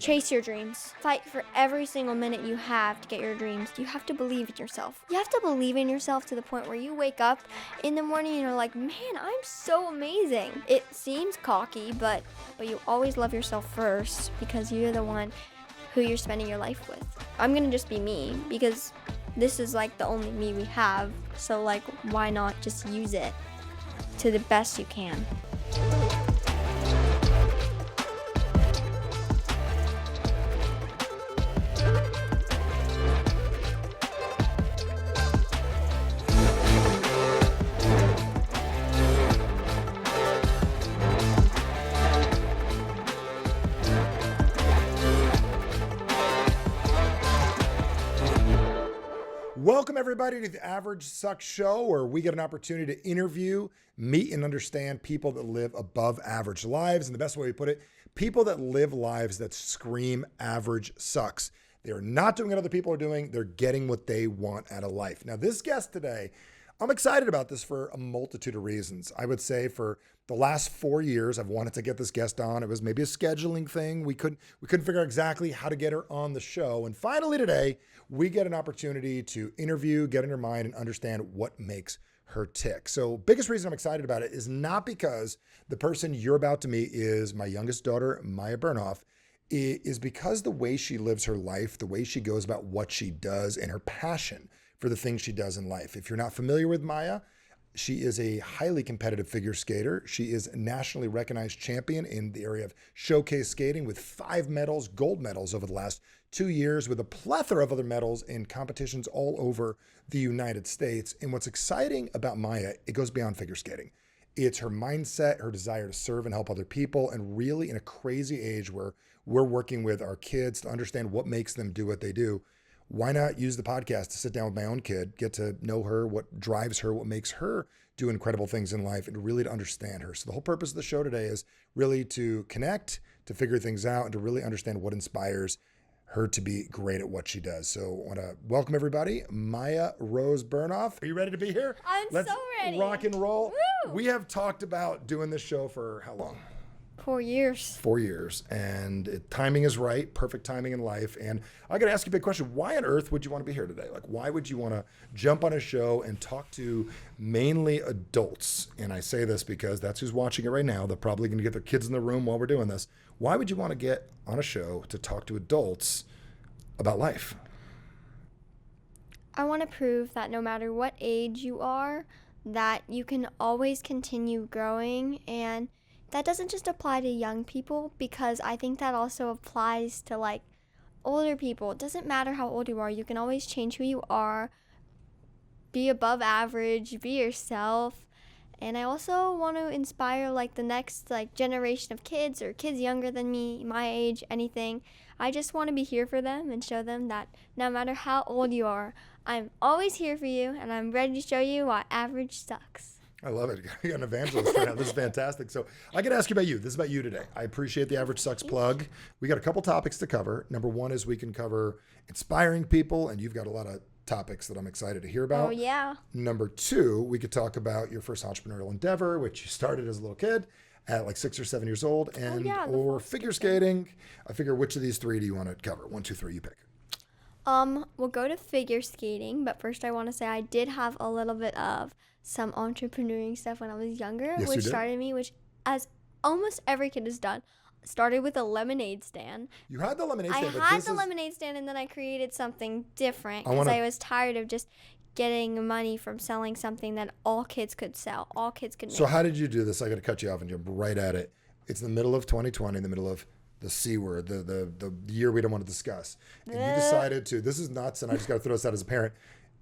Chase your dreams. Fight for every single minute you have to get your dreams. You have to believe in yourself. You have to believe in yourself to the point where you wake up in the morning and you're like, man, I'm so amazing. It seems cocky, but you always love yourself first because you're the one who you're spending your life with. I'm gonna just be me because this is like the only me we have. So like, why not just use it to the best you can? Welcome, everybody, to the Average Sucks Show, where we get an opportunity to interview, meet, and understand people that live above average lives. And the best way to put it, people that live lives that scream average sucks. They are not doing what other people are doing. They're getting what they want out of life. Now, this guest today, I'm excited about this for a multitude of reasons. I would say for the last 4 years, I've wanted to get this guest on. It was maybe a scheduling thing. We couldn't figure out exactly how to get her on the show. And finally today, we get an opportunity to interview, get in her mind, and understand what makes her tick. So biggest reason I'm excited about it is not because the person you're about to meet is my youngest daughter, Maya Bernoff. It is because the way she lives her life, the way she goes about what she does, and her passion for the things she does in life. If you're not familiar with Maya, she is a highly competitive figure skater. She is a nationally recognized champion in the area of showcase skating with 5 medals, gold medals over the last 2 years, with a plethora of other medals in competitions all over the United States. And what's exciting about Maya, it goes beyond figure skating. It's her mindset, her desire to serve and help other people, and really in a crazy age where we're working with our kids to understand what makes them do what they do. Why not use the podcast to sit down with my own kid, get to know her, what drives her, what makes her do incredible things in life, and really to understand her. So the whole purpose of the show today is really to connect, to figure things out, and to really understand what inspires her to be great at what she does. So I want to welcome everybody, Maya Rose Bernoff. Are you ready to be here? Let's so ready. Rock and roll. Woo! We have talked about doing this show for how long? 4 years. 4 years. And timing is right, perfect timing in life. And I got to ask you a big question. Why on earth would you want to be here today? Like, why would you want to jump on a show and talk to mainly adults? And I say this because that's who's watching it right now. They're probably going to get their kids in the room while we're doing this. Why would you want to get on a show to talk to adults about life? I want to prove that no matter what age you are, that you can always continue growing. And that doesn't just apply to young people, because I think that also applies to like older people. It doesn't matter how old you are. You can always change who you are, be above average, be yourself. And I also want to inspire like the next like generation of kids or kids younger than me, my age, anything. I just want to be here for them and show them that no matter how old you are, I'm always here for you, and I'm ready to show you why average sucks. I love it. You got an evangelist right now. This is fantastic. So I got to ask you about you. This is about you today. I appreciate the Average Sucks plug. We got a couple topics to cover. Number one is we can cover inspiring people, and you've got a lot of topics that I'm excited to hear about. Oh, yeah. Number two, we could talk about your first entrepreneurial endeavor, which you started as a little kid at like 6 or 7 years old, and or figure skating. I figure, which of these three do you want to cover? 1, 2, 3, you pick. We'll go to figure skating, but first I want to say I did have a little bit of some entrepreneuring stuff when I was younger, Yes, which started me, which as almost every kid has done, started with a lemonade stand. You had the lemonade stand. I had the lemonade stand, and then I created something different because I was tired of just getting money from selling something that all kids could sell, all kids could make. So how did you do this? I got to cut you off and jump right at it. It's in the middle of 2020, in the middle of the C word, the year we don't want to discuss. And you decided to, this is nuts, and I just got to throw this out as a parent.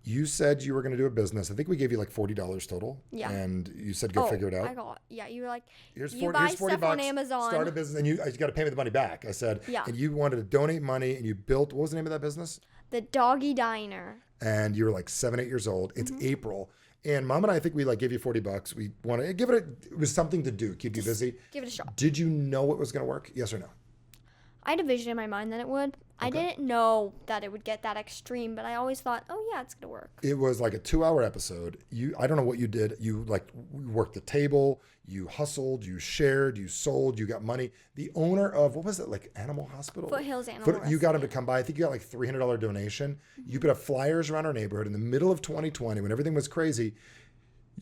You said you were going to do a business. I think we gave you like $40 total. Yeah. And you said go figure it out. You were like, here's you 40, buy here's 40 stuff bucks, on Amazon. Start a business, and you got to pay me the money back. I said, and you wanted to donate money, and you built, what was the name of that business? The Doggy Diner. And you were like 7, 8 years old. It's April. And Mom and I think we like gave you $40. We want to give it, it was something to do, keep you busy. Give it a shot. Did you know it was going to work? Yes or no? I had a vision in my mind that it would. I Okay. didn't know that it would get that extreme, but I always thought, oh yeah, it's gonna work. It was like a 2 hour episode. I don't know what you did. You like worked the table, you hustled, you shared, you sold, you got money. The owner of, what was it, like Animal Hospital? Foothills Animal You got him to Rescue. come by. I think you got like $300 donation. You put up flyers around our neighborhood in the middle of 2020 when everything was crazy.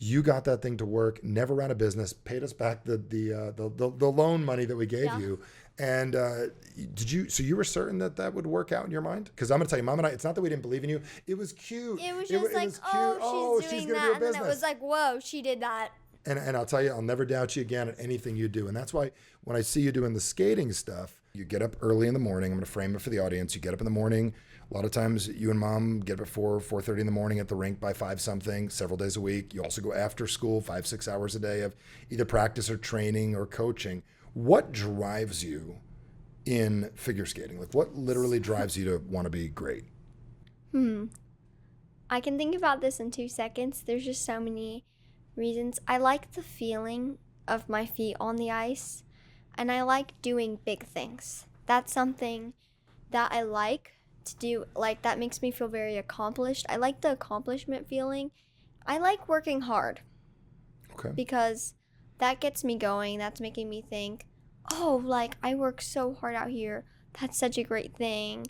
You got that thing to work, never ran a business, paid us back the loan money that we gave Yeah. you. And so you were certain that that would work out in your mind? Because I'm going to tell you, Mom and I, it's not that we didn't believe in you. It was cute. It was just like, was cute. oh, she's doing gonna that, do a and then it business. was like, whoa, she did that. And I'll tell you, I'll never doubt you again at anything you do. And that's why when I see you doing the skating stuff, you get up early in the morning. I'm going to frame it for the audience. You get up in the morning. A lot of times you and Mom get up at 4:30 in the morning at the rink by 5 something, several days a week. You also go after school, 5-6 hours a day of either practice or training or coaching. What drives you in figure skating? Like what literally drives you to want to be great? I can think about this in 2 seconds. There's just so many reasons. I like the feeling of my feet on the ice, and I like doing big things. That's something that I like to do. Like, that makes me feel very accomplished. I like the accomplishment feeling. I like working hard Okay. because that gets me going. That's making me think, oh, like, I work so hard out here. That's such a great thing.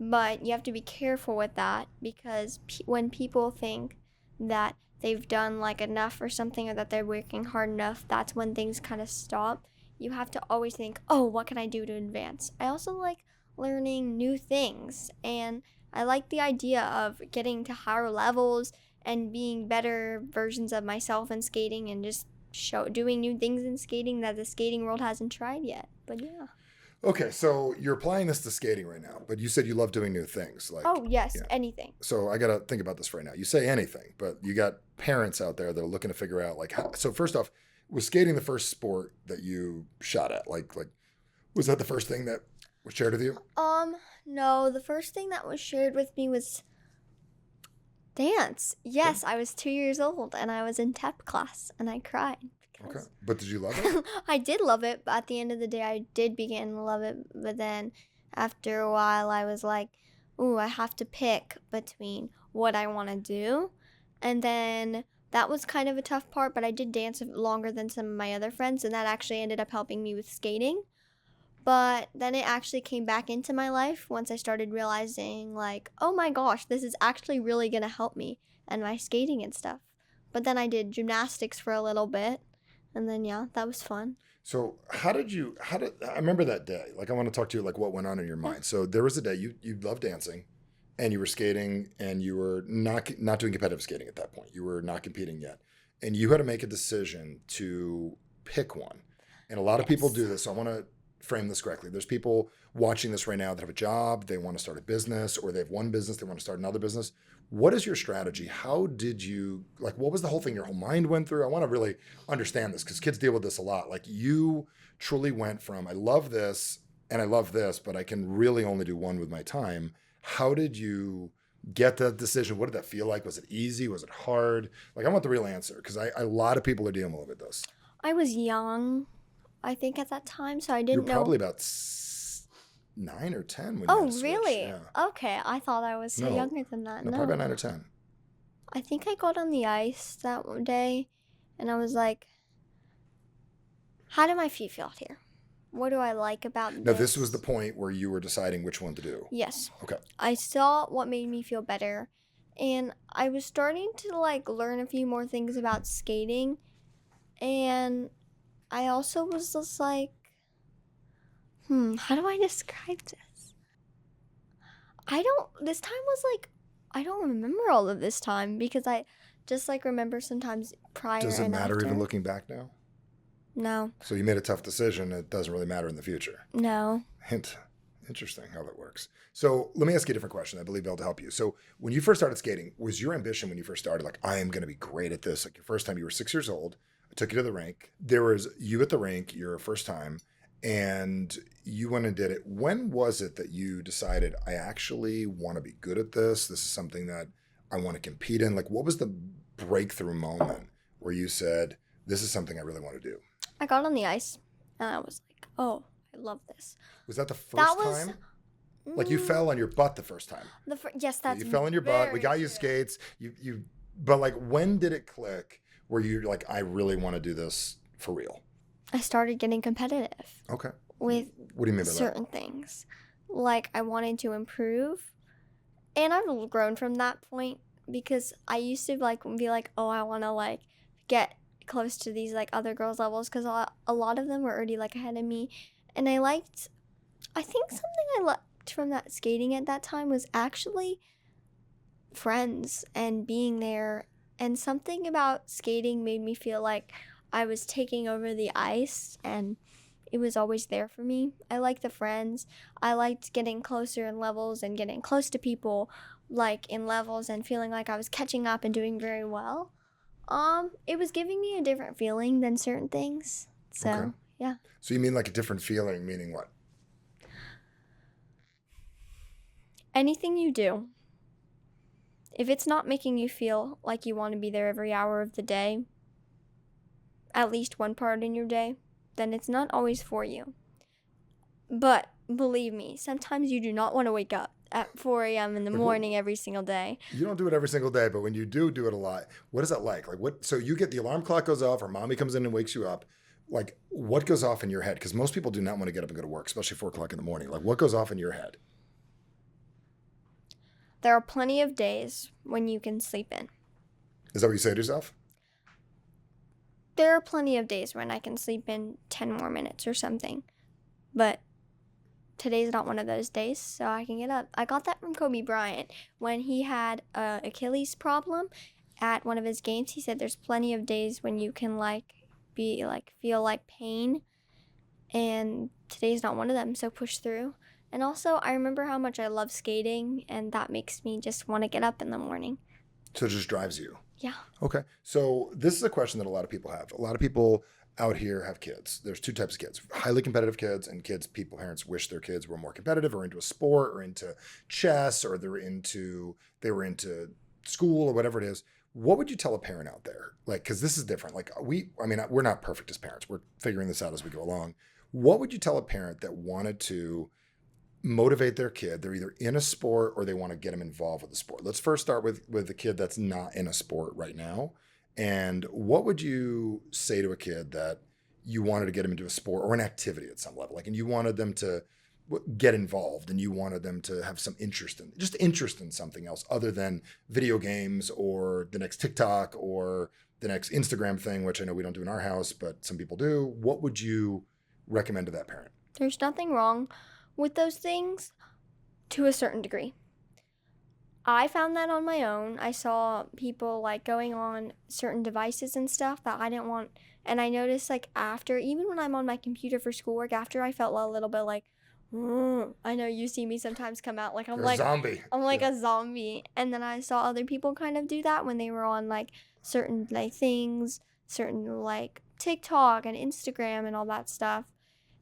But you have to be careful with that because when people think that they've done like enough or something or that they're working hard enough, that's when things kind of stop. You have to always think, oh, what can I do to advance? I also like learning new things, and I like the idea of getting to higher levels and being better versions of myself in skating and just doing new things in skating that the skating world hasn't tried yet. But yeah. Okay, so you're applying this to skating right now, but you said you love doing new things. Like, Oh, yes, yeah. anything. So I got to think about this right now. You say anything, but you got parents out there that are looking to figure out like how. So first off, was skating the first sport that you shot at? Like was that the first thing that was shared with you? No, the first thing that was shared with me was dance. Yes, I was 2 years old and I was in TEP class and I cried Okay, because but did you love it? I did love it, but at the end of the day, I did begin to love it. But then after a while, I was like, ooh, I have to pick between what I want to do. And then that was kind of a tough part, but I did dance longer than some of my other friends, and that actually ended up helping me with skating. But then it actually came back into my life once I started realizing, like, oh my gosh, this is actually really going to help me and my skating and stuff. But then I did gymnastics for a little bit. And then, yeah, that was fun. So I remember that day. Like I want to talk to you like what went on in your mind. So there was a day you loved dancing and you were skating and you were not doing competitive skating at that point. You were not competing yet. And you had to make a decision to pick one. And a lot of people Yes. do this. So I want to frame this correctly. There's people watching this right now that have a job, they want to start a business, or they have one business, they want to start another business. What is your strategy? How did you, like, what was the whole thing your whole mind went through? I want to really understand this because kids deal with this a lot. Like, you truly went from, I love this and I love this, but I can really only do one with my time. How did you get that decision? What did that feel like? Was it easy? Was it hard? Like, I want the real answer because a lot of people are dealing with this. I was young, I think, at that time, so I You were didn't know. probably about 9 or 10 when you Oh, had to switch. really? Yeah. Okay, I thought I was so No. younger than that. No, No. probably about 9 or 10. I think I got on the ice that day, and I was like, how do my feet feel out here? What do I like about Now, this was the point where you were deciding which one to do. Yes. Okay. I saw what made me feel better, and I was starting to like learn a few more things about skating, and I also was just like, how do I describe this? This time was like, I don't remember all of this time because I just like remember sometimes prior Does it and matter after. even looking back now? No, So you made a tough decision. It doesn't really matter in the future. no. Hint. Interesting how that works. So let me ask you a different question. I believe I'll help you. So when you first started skating, was your ambition when you first started, like, I am going to be great at this? Like your first time you were 6 years old, I took you to the rink. There was you at the rink, your first time, and you went and did it. When was it that you decided, I actually want to be good at this? This is something that I want to compete in. Like, what was the breakthrough moment where you said, this is something I really want to do? I got on the ice and I was like, oh, I love this. Was that the That first was time? Like you fell on your butt the first time. Yes, that's You fell on your butt. We very got you true. skates. But like, when did it click where you're like, I really want to do this for real? I started getting competitive Okay. with What do you mean by that? certain things. Like I wanted to improve, and I've grown from that point because I used to like be like, oh, I want to like get close to these like other girls' levels because a lot of them were already like ahead of me, and I think something I liked from that skating at that time was actually friends and being there. And something about skating made me feel like I was taking over the ice and it was always there for me. I liked the friends. I liked getting closer in levels and getting close to people like in levels and feeling like I was catching up and doing very well. It was giving me a different feeling than certain things. Okay. So, yeah. So you mean like a different feeling, meaning what? Anything you do, if it's not making you feel like you want to be there every hour of the day, at least one part in your day, then it's not always for you. But believe me, sometimes you do not want to wake up at 4 a.m. in the Like, morning every single day. you don't do it every single day, but when you do it a lot, what is that like? Like what? So you get the alarm clock goes off, or mommy comes in and wakes you up. Like what goes off in your head? Because most people do not want to get up and go to work, especially 4 o'clock in the morning. Like what goes off in your head? There are plenty of days when you can sleep in. Is that what you say to yourself? There are plenty of days when I can sleep in 10 more minutes or something. But today's not one of those days, so I can get up. I got that from Kobe Bryant when he had a Achilles problem at one of his games. He said there's plenty of days when you can feel like pain, and today's not one of them, so push through. And also, I remember how much I love skating, and that makes me just want to get up in the morning. So it just drives you. Yeah. Okay. So this is a question that a lot of people have. A lot of people out here have kids. There's two types of kids: highly competitive kids and kids parents wish their kids were more competitive or into a sport or into chess or they were into school or whatever it is. What would you tell a parent out there? Like, because this is different. Like we're not perfect as parents. We're figuring this out as we go along. What would you tell a parent that wanted to motivate their kid? They're either in a sport or they want to get them involved with the sport. Let's first start with the kid that's not in a sport right now. And what would you say to a kid that you wanted to get them into a sport or an activity at some level? Like, and you wanted them to get involved and you wanted them to have some interest in something else other than video games or the next TikTok or the next Instagram thing, which I know we don't do in our house, but some people do. What would you recommend to that parent? There's nothing wrong with those things to a certain degree. I found that on my own. I saw people like going on certain devices and stuff that I didn't want. And I noticed like after, even when I'm on my computer for schoolwork, after I felt a little bit like, I know you see me sometimes come out like You're a zombie. I'm like a zombie. And then I saw other people kind of do that when they were on like certain like things, certain like TikTok and Instagram and all that stuff.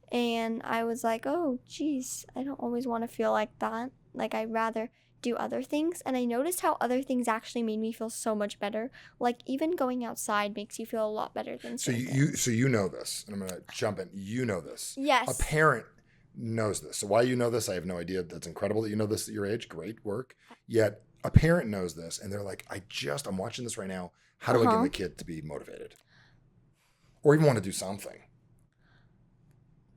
And I was like, oh, geez, I don't always want to feel like that. Like, I'd rather do other things. And I noticed how other things actually made me feel so much better. Like, even going outside makes you feel a lot better than So you know this, and I'm going to jump in. You know this. Yes. A parent knows this. So why you know this, I have no idea. That's incredible that you know this at your age. Great work. Yet a parent knows this, and they're like, I'm watching this right now. How do I get my kid to be motivated? Or even want to do something?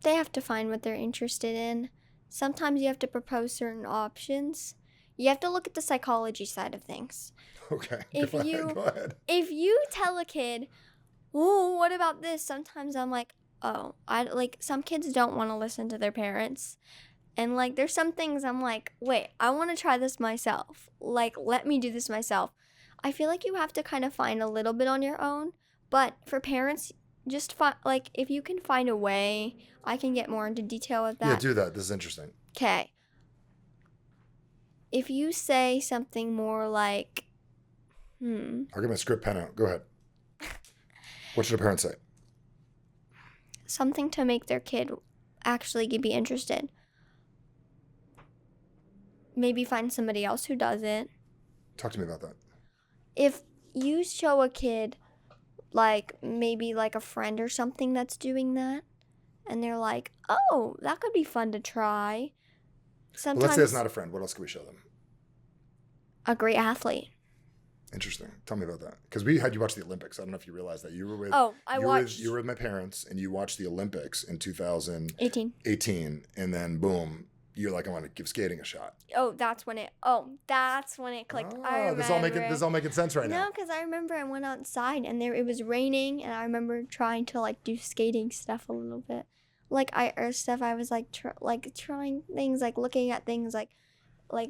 They have to find what they're interested in. Sometimes you have to propose certain options. You have to look at the psychology side of things. Okay, If go ahead. If you tell a kid, oh, what about this? Sometimes I'm like, oh, some kids don't want to listen to their parents. And like, there's some things I'm like, wait, I want to try this myself. Like, let me do this myself. I feel like you have to kind of find a little bit on your own. But for parents, just if you can find a way, I can get more into detail with that. Yeah, do that. This is interesting. Okay. If you say something more like, I'll get my script pen out. Go ahead. What should a parent say? something to make their kid actually be interested. Maybe find somebody else who does it. Talk to me about that. If you show a kid, like, maybe like a friend or something that's doing that, and they're like, oh, that could be fun to try. Well, let's say it's Sometimes not a friend. What else can we show them? a great athlete. Interesting. Tell me about that. Because we had you watch the Olympics. I don't know if you realized that. You were with Oh, I watched you were with my parents and you watched the Olympics in 2018 18. and then boom, you're like, I want to give skating a shot. That's when it clicked. I remember. This is all making sense right now. No, because I remember I went outside and it was raining, and I remember trying to like do skating stuff a little bit. Like I was like trying things, like looking at things, like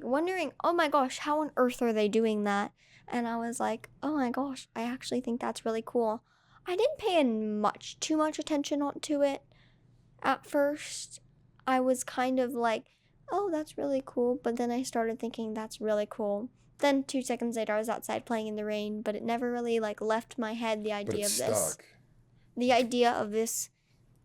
wondering, oh my gosh, how on earth are they doing that? And I was like, oh my gosh, I actually think that's really cool. I didn't pay too much attention to it at first. I was kind of like, oh, that's really cool. But then I started thinking that's really cool. Then 2 seconds later, I was outside playing in the rain, but it never really like left my head the idea of this. Stuck. The idea of this,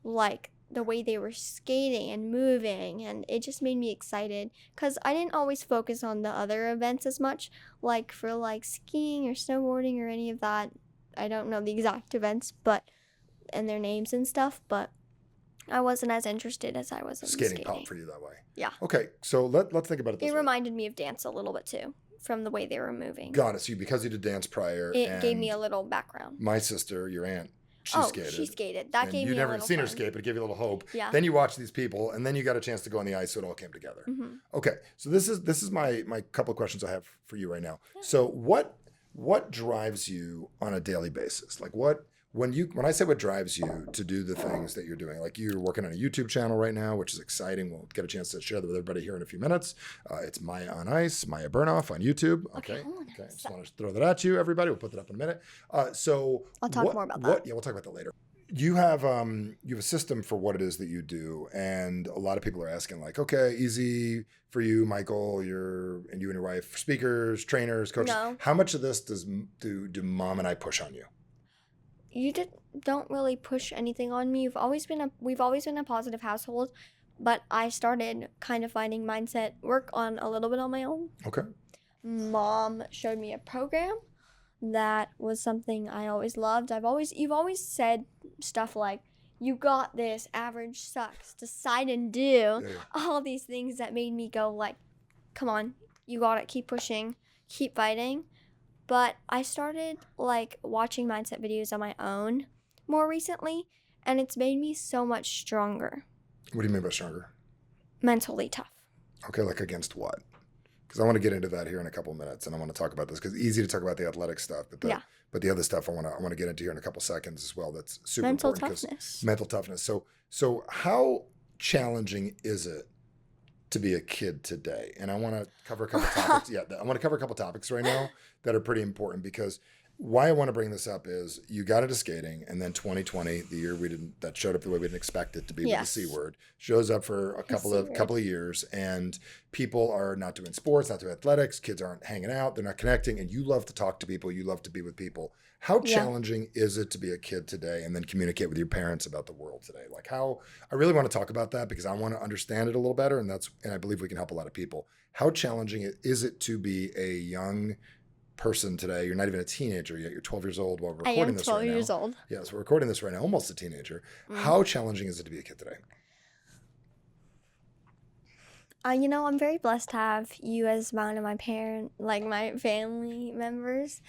like the way they were skating and moving, and it just made me excited because I didn't always focus on the other events as much, like for like skiing or snowboarding or any of that. I don't know the exact events and their names and stuff, but I wasn't as interested as I was in skating. Popped for you that way. Yeah. Okay, so let's think about it this It way. reminded me of dance a little bit too, from the way they were moving. Got it. So because you did dance prior, It gave me a little background. My sister, your aunt, she skated. That gave me a little you never seen her fun. skate, but it gave you a little hope. Yeah. Then you watched these people, and then you got a chance to go on the ice, so it all came together. Mm-hmm. Okay, so this is my couple of questions I have for you right now. Yeah. So what drives you on a daily basis? Like when I say what drives you to do the things that you're doing, like you're working on a YouTube channel right now, which is exciting. We'll get a chance to share that with everybody here in a few minutes. It's Maya on Ice, Maya Bernoff on YouTube. Okay. I just want to throw that at you, everybody. We'll put that up in a minute. So I'll talk more about that. Yeah, we'll talk about that later. You have a system for what it is that you do, and a lot of people are asking, like, okay, easy for you, Michael. You and your wife, speakers, trainers, coaches. No. How much of this do Mom and I push on you? You don't really push anything on me. We've always been a positive household, but I started kind of finding mindset work on a little bit on my own. Okay. Mom showed me a program that was something I always loved. You've always said stuff like, you got this, average sucks, decide and do. Yeah. All these things that made me go like, come on, you got it, keep pushing, keep fighting. But I started like watching mindset videos on my own more recently, and it's made me so much stronger. What do you mean by stronger? Mentally tough. Okay, like against what? Because I want to get into that here in a couple of minutes, and I want to talk about this because it's easy to talk about the athletic stuff, but the other stuff I want to get into here in a couple seconds as well. That's super mental important. Toughness. Mental toughness. So how challenging is it to be a kid today? And I want to cover a couple topics. I want to cover a couple topics right now that are pretty important, because why I want to bring this up is you got into skating, and then 2020, the year that showed up the way we didn't expect it to be, with the C word, shows up for a couple of years, and people are not doing sports, not doing athletics, kids aren't hanging out, they're not connecting, and you love to talk to people, you love to be with people. How challenging is it to be a kid today and then communicate with your parents about the world today? Like I really want to talk about that because I want to understand it a little better, and I believe we can help a lot of people. How challenging is it to be a young person today? You're not even a teenager yet. You're 12 years old while we're recording this right now. I am 12 years old. Yeah, so we're recording this right now, almost a teenager. How challenging is it to be a kid today? I'm very blessed to have you as one of my my family members.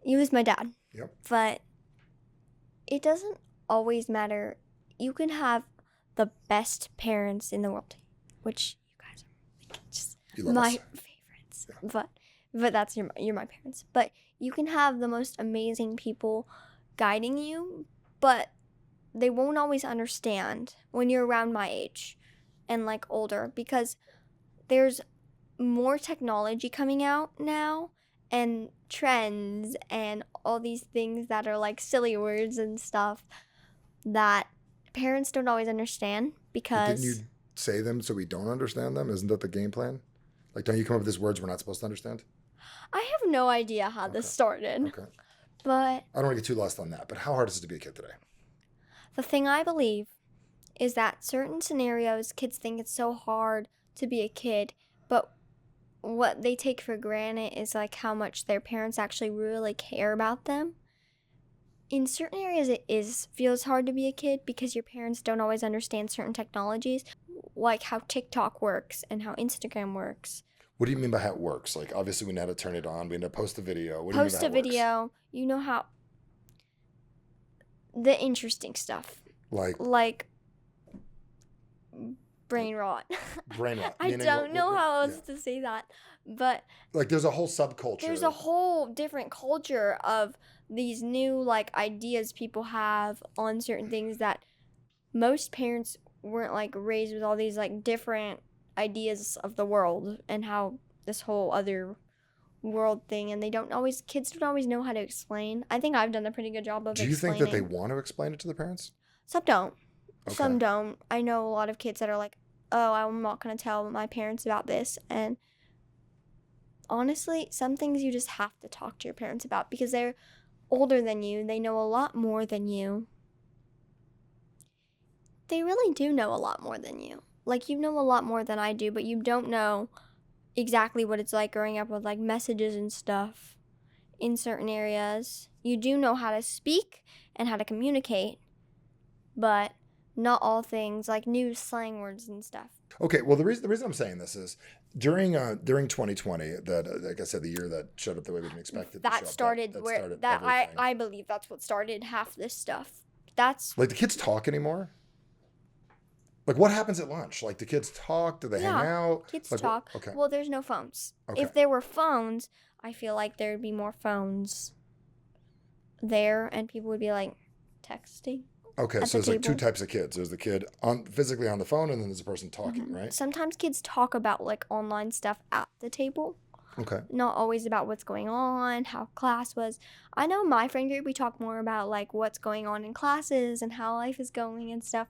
You as my dad. Yep. But it doesn't always matter. You can have the best parents in the world, which you guys are just my favorites. Yeah. But that's you're my parents. But you can have the most amazing people guiding you, but they won't always understand when you're around my age and like older, because there's more technology coming out now and trends and all these things that are like silly words and stuff that parents don't always understand, because... Didn't you say them so we don't understand them? Isn't that the game plan? Like, don't you come up with these words we're not supposed to understand? I have no idea how this started. Okay. But... I don't want to get too lost on that, but how hard is it to be a kid today? The thing I believe is that certain scenarios, kids think it's so hard to be a kid, but what they take for granted is like how much their parents actually really care about them. in certain areas it feels hard to be a kid because your parents don't always understand certain technologies, like how TikTok works and how Instagram works. What do you mean by how it works? Like, obviously, we know how to turn it on. We know how to post a video. What do you mean by Post how a it works? video, you know how the interesting stuff, Like like brain rot. brain rot. I Meaning, don't know how yeah. else to say that, but Like, there's a whole subculture. there's a whole different culture of these new like ideas people have on certain things that most parents weren't like raised with all these like different ideas of the world and how this whole other world thing, and kids don't always know how to explain. I think I've done a pretty good job of Do you think that they explaining. want to explain it to the parents? Some don't. Okay. Some don't. I know a lot of kids that are like, oh, I'm not going to tell my parents about this. And honestly, some things you just have to talk to your parents about because they're older than you. They know a lot more than you. They really do know a lot more than you. Like, you know a lot more than I do, but you don't know exactly what it's like growing up with like messages and stuff in certain areas. You do know how to speak and how to communicate, but not all things, like new slang words and stuff. Okay. Well, the reason I'm saying this is during 2020, that like I said, the year that showed up the way we didn't expect it. That started everything. I believe that's what started half this stuff. That's Like, the kids talk anymore? Like, what happens at lunch? Like, do kids talk? Do they hang out? Kids Like, talk. Okay. Well, there's no phones. Okay. If there were phones, I feel like there'd be more phones there, and people would be like texting. Okay, at so the there's like two table. types of kids. There's the kid physically on the phone, and then there's a person talking, Mhm. right? Sometimes kids talk about like online stuff at the table, Okay. not always about what's going on, how class was. I know my friend group, we talk more about like what's going on in classes and how life is going and stuff.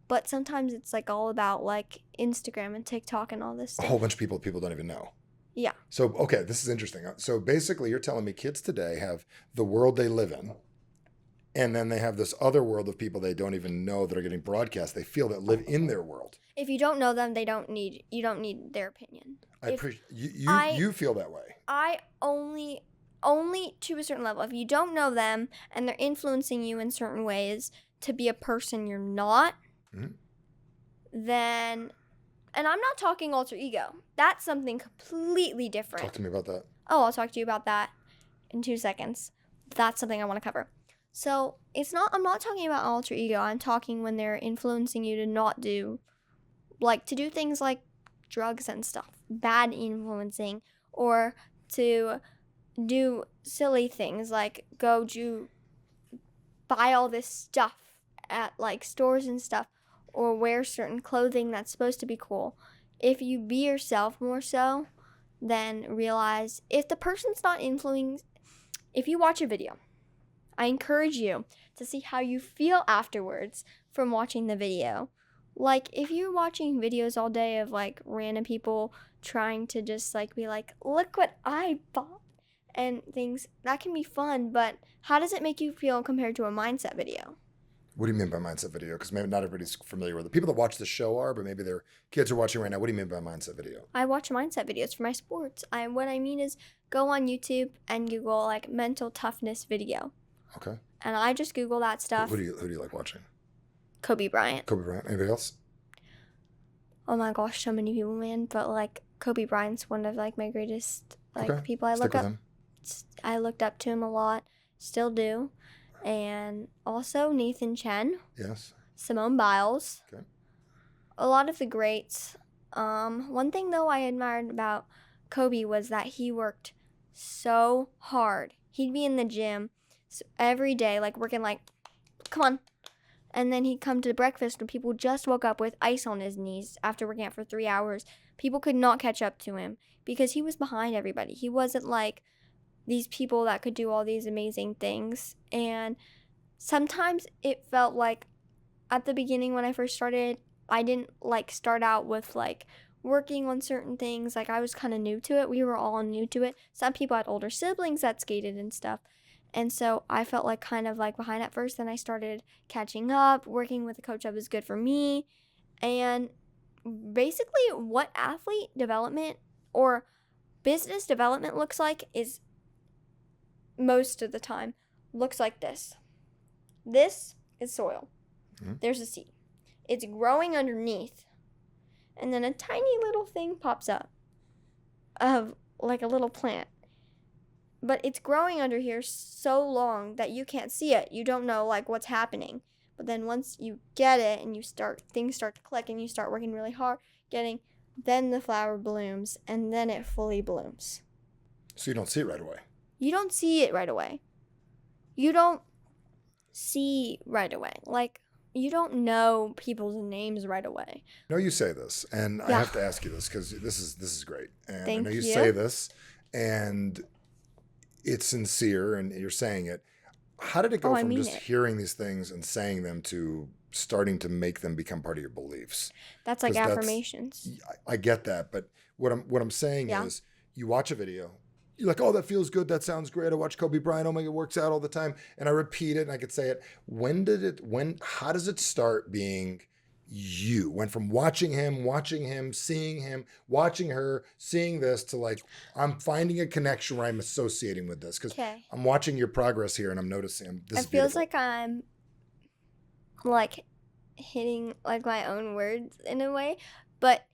But sometimes it's like all about like Instagram and TikTok and all this A stuff. whole bunch of people don't even know. Yeah. So, okay, this is interesting. So basically, you're telling me kids today have the world they live in, and then they have this other world of people they don't even know that are getting broadcast. They feel that live in their world. If you don't know them, you don't need their opinion. I If appreciate I- you feel that way. I only to a certain level. If you don't know them and they're influencing you in certain ways to be a person you're not, Mhm. then, and I'm not talking alter ego. That's something completely different. Talk to me about that. Oh, I'll talk to you about that in 2 seconds. That's something I want to cover. So I'm not talking about alter ego. I'm talking when they're influencing you to not do, like, to do things like drugs and stuff, bad influencing, or to do silly things like buy all this stuff at like stores and stuff, or wear certain clothing that's supposed to be cool. If you be yourself more so, then realize if the person's not influencing, if you watch a video, I encourage you to see how you feel afterwards from watching the video. Like, if you're watching videos all day of like random people trying to just like be like, look what I bought and things, that can be fun, but how does it make you feel compared to a mindset video? What do you mean by mindset video? Because maybe not everybody's familiar with it. People that watch the show are, but maybe their kids are watching right now. What do you mean by mindset video? I watch mindset videos for my sports. What I mean is go on YouTube and Google like mental toughness video. Okay. And I just Google that stuff. Who do you like watching? Kobe Bryant. Kobe Bryant. Anybody else? Oh my gosh, so many people, man. But like Kobe Bryant's one of like my greatest like people I Stick look with up. him. I looked up to him a lot, still do. And also Nathan Chen, Yes. Simone Biles. Okay. A lot of the greats. One thing though I admired about Kobe was that he worked so hard. He'd be in the gym every day, like working like, come on. And then he'd come to breakfast when people just woke up with ice on his knees after working out for 3 hours. People could not catch up to him because he was behind everybody. He wasn't like these people that could do all these amazing things. And sometimes it felt like at the beginning when I first started, I didn't like start out with like working on certain things. Like I was kind of new to it. We were all new to it. Some people had older siblings that skated and stuff. And so I felt like kind of like behind at first. Then I started catching up, working with a coach that was good for me. And basically what athlete development or business development looks like is most of the time looks like this. this is soil. Mm-hmm. There's a seed. It's growing underneath. And then a tiny little thing pops up of like a little plant. But it's growing under here so long that you can't see it. You don't know like what's happening. But then once you get it and things start to click and you start working really hard, then the flower blooms and then it fully blooms. So you don't see it right away. You don't see it right away. You don't see right away. Like, you don't know people's names right away. I know you say this, and I have to ask you this because this is great. And I know you say this, and it's sincere, and you're saying it. How did it go from just hearing these things and saying them to starting to make them become part of your beliefs? That's like affirmations. I get that, but what I'm saying is, you watch a video. You're like, oh, that feels good. That sounds great. I watch Kobe Bryant. Oh my God, it works out all the time. And I repeat it and I could say it. How does it start being you? Went from watching him, seeing him, watching her, seeing this to like, I'm finding a connection where I'm associating with this. Because I'm watching your progress here and I'm noticing this is feels like I'm like hitting like my own words in a way. But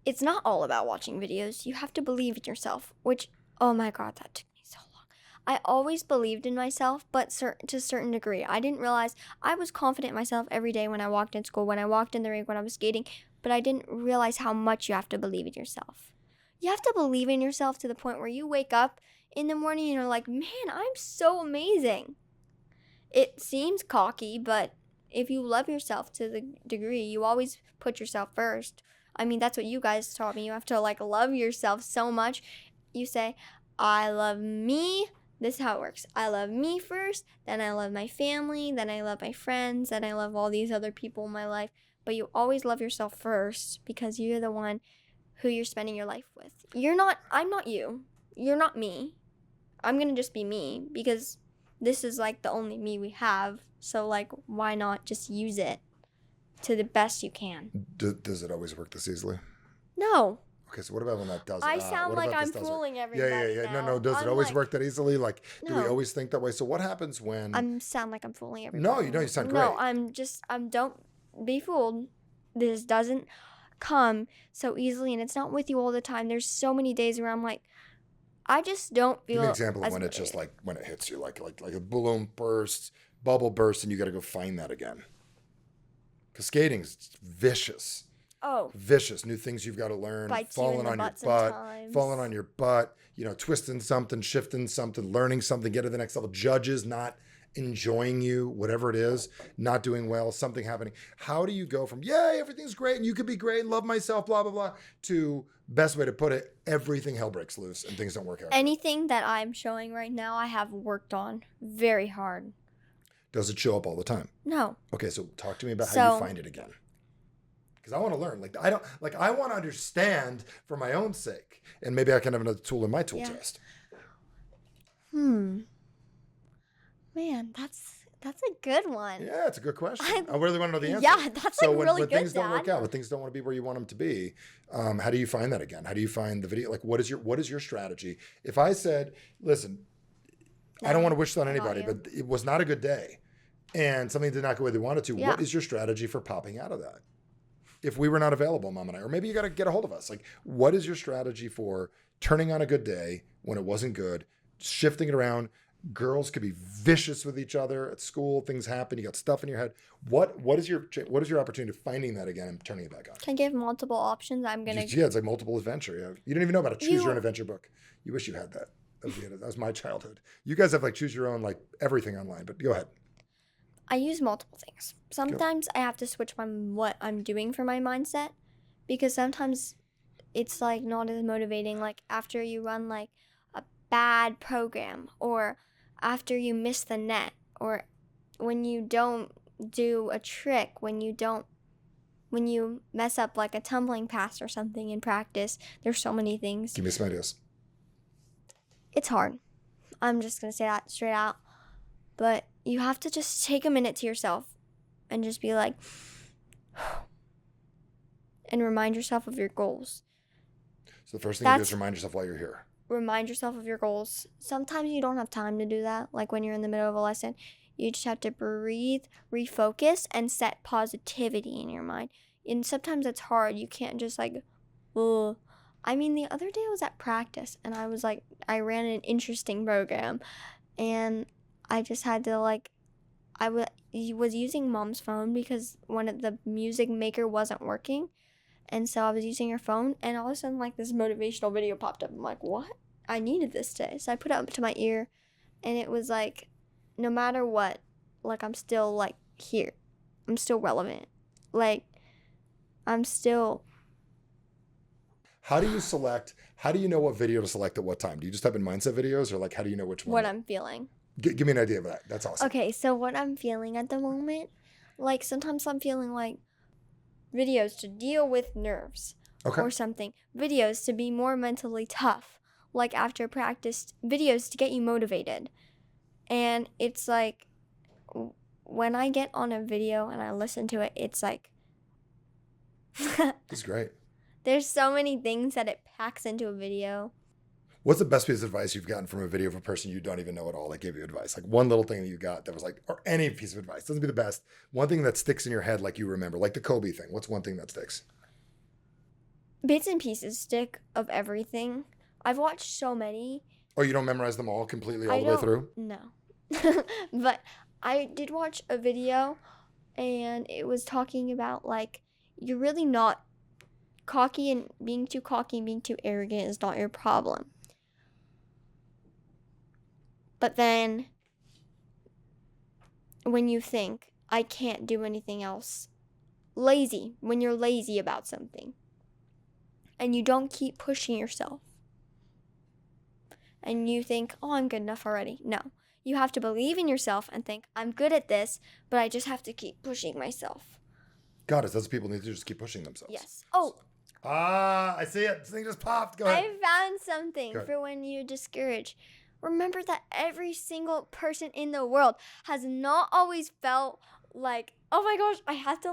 it's not all about watching videos. You have to believe in yourself, which... Oh my God, that took me so long. I always believed in myself, but to a certain degree. I didn't realize I was confident in myself every day when I walked in school, when I walked in the rink, when I was skating, but I didn't realize how much you have to believe in yourself. You have to believe in yourself to the point where you wake up in the morning and you're like, man, I'm so amazing. It seems cocky, but if you love yourself to the degree, you always put yourself first. I mean, that's what you guys taught me. You have to like love yourself so much. You say, I love me. This is how it works. I love me first, then I love my family, then I love my friends, then I love all these other people in my life. But you always love yourself first because you're the one who you're spending your life with. I'm not you. You're not me. I'm going to just be me because this is like the only me we have. So like, why not just use it to the best you can? Does it always work this easily? No. Okay, so what about when that doesn't? I sound like I'm fooling everybody. Yeah. Now. No. Does it always work that easily? Like, do we always think that way? So what happens when? I sound like I'm fooling everybody. No, you sound great. No, don't be fooled. This doesn't come so easily, and it's not with you all the time. There's so many days where I'm like, I just don't feel. Give me an example of when it's just like when it hits you, like a balloon bursts, bubble bursts, and you got to go find that again. Because skating's vicious. Oh. Vicious. New things you've got to learn. Falling on your butt, twisting something, shifting something, learning something, get to the next level. Judges not enjoying you, whatever it is, not doing well, something happening. How do you go from, yay, everything's great and you could be great and love myself, blah, blah, blah, to, best way to put it, everything hell breaks loose and things don't work out? Anything that I'm showing right now, I have worked on very hard. Does it show up all the time? No. Okay, so talk to me about how you find it again. Because I want to learn. I want to understand for my own sake. And maybe I can have another tool in my tool chest. Man, that's a good one. Yeah, it's a good question. I really want to know the answer. Yeah, that's really good, when things don't work out, when things don't want to be where you want them to be, how do you find that again? How do you find the video? Like, what is your strategy? If I said, listen, I don't want to wish that on anybody, but it was not a good day and something did not go the way they wanted to, what is your strategy for popping out of that? If we were not available, Mom and I, or maybe you got to get a hold of us. Like, what is your strategy for turning on a good day when it wasn't good, shifting it around? Girls could be vicious with each other at school. Things happen. You got stuff in your head. What is your opportunity to finding that again and turning it back on? Can I give multiple options? Yeah, it's like multiple adventure. Yeah. You didn't even know about a choose your own adventure book. You wish you had that. That was my childhood. You guys have like choose your own, like everything online, but go ahead. I use multiple things. Sometimes I have to switch what I'm doing for my mindset because sometimes it's like not as motivating. Like after you run like a bad program or after you miss the net or when you don't do a trick, when you mess up like a tumbling pass or something in practice. There's so many things. Give me some ideas. It's hard. I'm just going to say that straight out. But you have to just take a minute to yourself and just be like, and remind yourself of your goals. So the first thing you do is remind yourself while you're here. Remind yourself of your goals. Sometimes you don't have time to do that. Like when you're in the middle of a lesson, You just have to breathe, refocus, and set positivity in your mind. And sometimes it's hard. You can't just like, oh. I mean, the other day I was at practice and I ran an interesting program and I just had to was using mom's phone because one of the music maker wasn't working. And so I was using her phone and all of a sudden like this motivational video popped up. I'm like, what? I needed this today. So I put it up to my ear and it was like, no matter what, like I'm still like here. I'm still relevant. Like I'm still. How do you know what video to select at what time? Do you just type in mindset videos or like how do you know which one? What I'm feeling. Give me an idea of that. That's awesome. Okay, so what I'm feeling at the moment, like sometimes I'm feeling like videos to deal with nerves Okay. or something. Videos to be more mentally tough, like after practice, videos to get you motivated. And it's like when I get on a video and I listen to it, it's like That's great. there's so many things that it packs into a video. What's the best piece of advice you've gotten from a video of a person you don't even know at all that gave you advice? Like one little thing that you got that was like, or any piece of advice, doesn't be the best. One thing that sticks in your head like you remember, like the Kobe thing. What's one thing that sticks? Bits and pieces stick of everything. I've watched so many. Oh, you don't memorize them all completely all the way through? No. But I did watch a video and it was talking about like you're really not cocky and being too arrogant is not your problem. But then when you think I can't do anything else, when you're lazy about something and you don't keep pushing yourself and you think, oh, I'm good enough already. No, you have to believe in yourself and think, I'm good at this, but I just have to keep pushing myself. Got it. Those people need to just keep pushing themselves. Yes. Oh. I see it. This thing just popped. Go ahead. I found something for when you're discouraged. Remember that every single person in the world has not always felt like, oh my gosh, I have to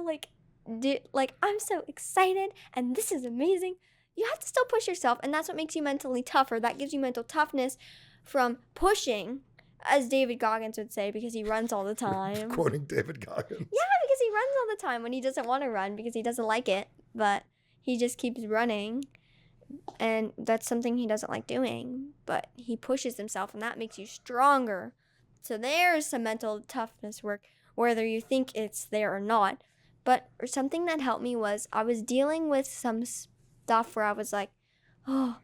I'm so excited and this is amazing. You have to still push yourself, and that's what makes you mentally tougher. That gives you mental toughness from pushing, as David Goggins would say, because he runs all the time. Quoting David Goggins. Yeah, because he runs all the time when he doesn't want to run because he doesn't like it, but he just keeps running. And that's something he doesn't like doing, but he pushes himself, and that makes you stronger. So there's some mental toughness work, whether you think it's there or not. But something that helped me was I was dealing with some stuff where I was like, oh,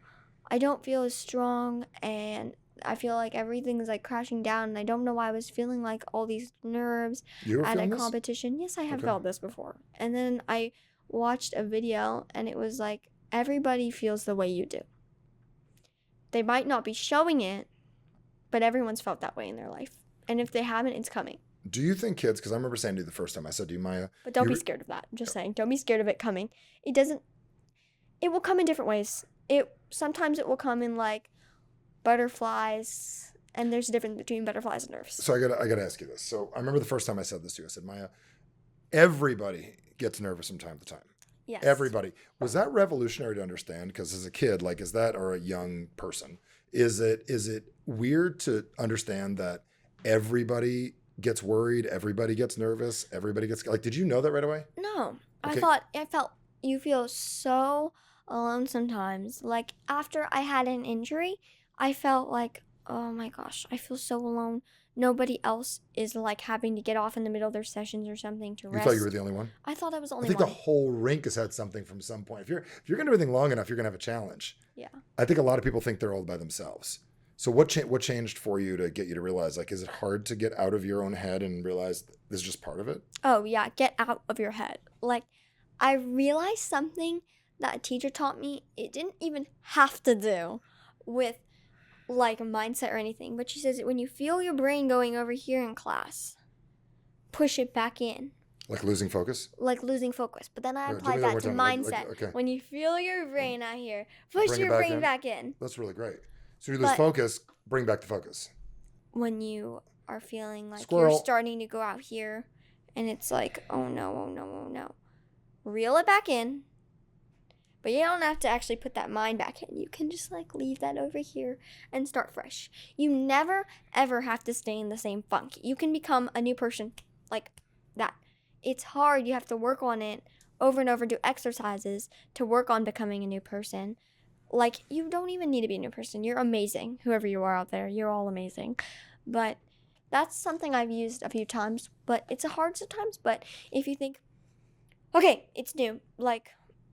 I don't feel as strong, and I feel like everything's like crashing down, and I don't know why I was feeling like all these nerves at a competition. Yes, I have felt this before. And then I watched a video, and it was like, everybody feels the way you do. They might not be showing it, but everyone's felt that way in their life. And if they haven't, it's coming. Do you think kids, because I remember saying to you the first time, I said to you, Maya. But don't be scared of that. I'm just saying, don't be scared of it coming. It will come in different ways. Sometimes it will come in like butterflies, and there's a difference between butterflies and nerves. So I gotta ask you this. So I remember the first time I said this to you, I said, Maya, everybody gets nervous from time to time. Yes. Everybody. Was that revolutionary to understand? Because as a kid, like, is that, or a young person, is it weird to understand that everybody gets worried, everybody gets nervous, everybody gets, like, did you know that right away? No. Okay. I felt you feel so alone sometimes. Like after I had an injury, I felt like, oh my gosh, I feel so alone. Nobody else is like having to get off in the middle of their sessions or something to rest. You thought you were the only one? I thought I was the only one. I think one. the whole rink has had something from some point. If you're going to do anything long enough, you're going to have a challenge. Yeah. I think a lot of people think they're all by themselves. So what changed for you to get you to realize, like, is it hard to get out of your own head and realize this is just part of it? Oh yeah, get out of your head. Like, I realized something that a teacher taught me. It didn't even have to do with like a mindset or anything, but she says when you feel your brain going over here in class, push it back in. Like losing focus? Like losing focus. But then I applied that to mindset. Okay. When you feel your brain out here, push your brain back in. That's really great. So you lose focus, bring back the focus. When you are feeling like Squirrel. You're starting to go out here and it's like, oh no, oh no, oh no. Reel it back in. But you don't have to actually put that mind back in. You can just like leave that over here and start fresh. You never ever have to stay in the same funk. You can become a new person like that. It's hard. You have to work on it over and over, do exercises to work on becoming a new person. Like, you don't even need to be a new person. You're amazing. Whoever you are out there, you're all amazing. But that's something I've used a few times, but it's hard sometimes. But if you think, okay, it's new. Like,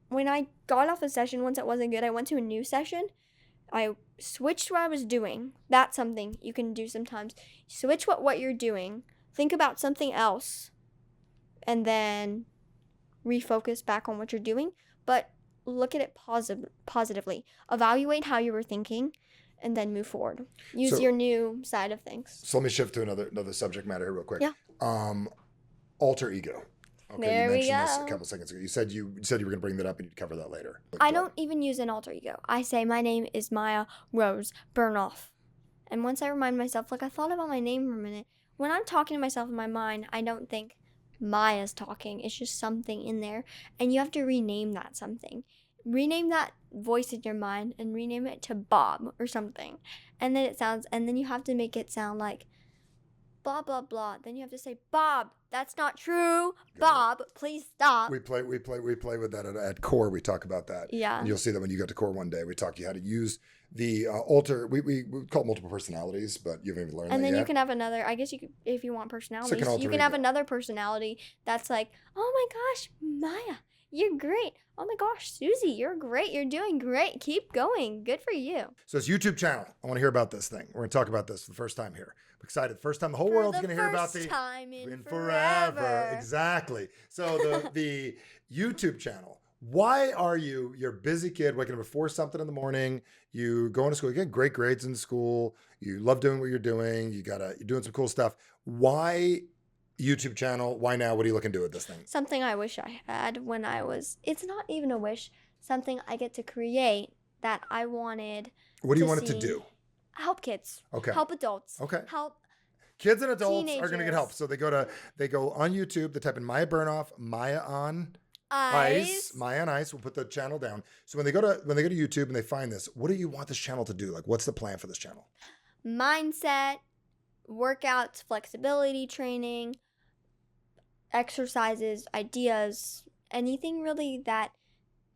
when I got off a session once that wasn't good, I went to a new session. I switched what I was doing. That's something you can do sometimes. Switch what you're doing. Think about something else. And then refocus back on what you're doing. But look at it positively. Evaluate how you were thinking. And then move forward. Use your new side of things. So let me shift to another subject matter here real quick. Yeah. Alter ego. Okay, there you mentioned we this go. a couple seconds ago. You said you were going to bring that up and you'd cover that later. I don't even use an alter ego. I say my name is Maya Rose Bernoff. And once I remind myself, like I thought about my name for a minute. When I'm talking to myself in my mind, I don't think Maya's talking. It's just something in there. And you have to rename that something. Rename that voice in your mind and rename it to Bob or something. And then you have to make it sound like blah, blah, blah. Then you have to say, Bob, that's not true. Bob, please stop. We play with that at core. We talk about that. Yeah. And you'll see that when you get to core one day. We talk you how to use the alter. We call it multiple personalities, but you haven't even learned that yet. And then you can have another, I guess you could, if you want personalities, like you can have another personality that's like, oh my gosh, Maya, you're great. Oh my gosh, Susie, you're great. You're doing great. Keep going. Good for you. So it's YouTube channel. I want to hear about this thing. We're going to talk about this for the first time here. I'm excited. First time the whole world's going to hear about the first time in forever. Exactly. So the YouTube channel. Why are you're a busy kid waking up before something in the morning, you going to school, you get great grades in school, you love doing what you're doing, you're doing some cool stuff. Why YouTube channel? Why now? What are you looking to do with this thing? Something I wish I had when it's not even a wish, something I get to create that I wanted. What do you want it to do? Help kids. Okay. Help adults. Okay. Help kids and adults teenagers. Are going to get help. So they go on YouTube, they type in Maya Bernoff, Maya on Ice. Maya on Ice. We'll put the channel down. So when they go to YouTube and they find this, what do you want this channel to do? Like, what's the plan for this channel? Mindset, workouts, flexibility training, exercises, ideas, anything really that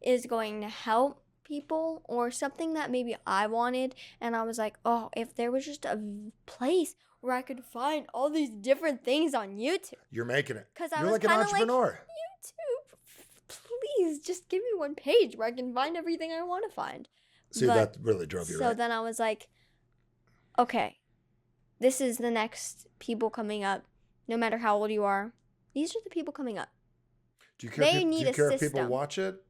is going to help people, or something that maybe I wanted and I was like, oh, if there was just a place where I could find all these different things on YouTube. You're making it. Because I You're was like an entrepreneur. like, YouTube, please just give me one page where I can find everything I want to find. See, that really drove you, right? So then I was like, okay, this is the next people coming up. No matter how old you are, these are the people coming up. Do you care if people watch it?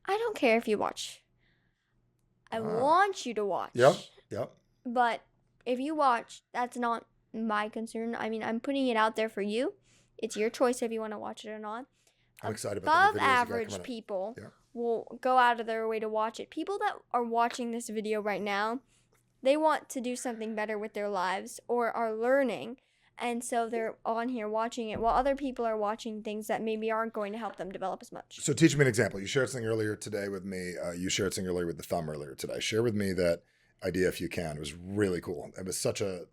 I don't care if you watch. I want you to watch. Yep. But if you watch, that's not my concern. I mean, I'm putting it out there for you. It's your choice if you want to watch it or not. I'm excited about the videos average people will go out of their way to watch it. People that are watching this video right now, they want to do something better with their lives or are learning. And so they're on here watching it while other people are watching things that maybe aren't going to help them develop as much. So teach me an example. You shared something earlier today with me. You shared something earlier with the thumb earlier today. Share with me that idea if you can. It was really cool. It was such I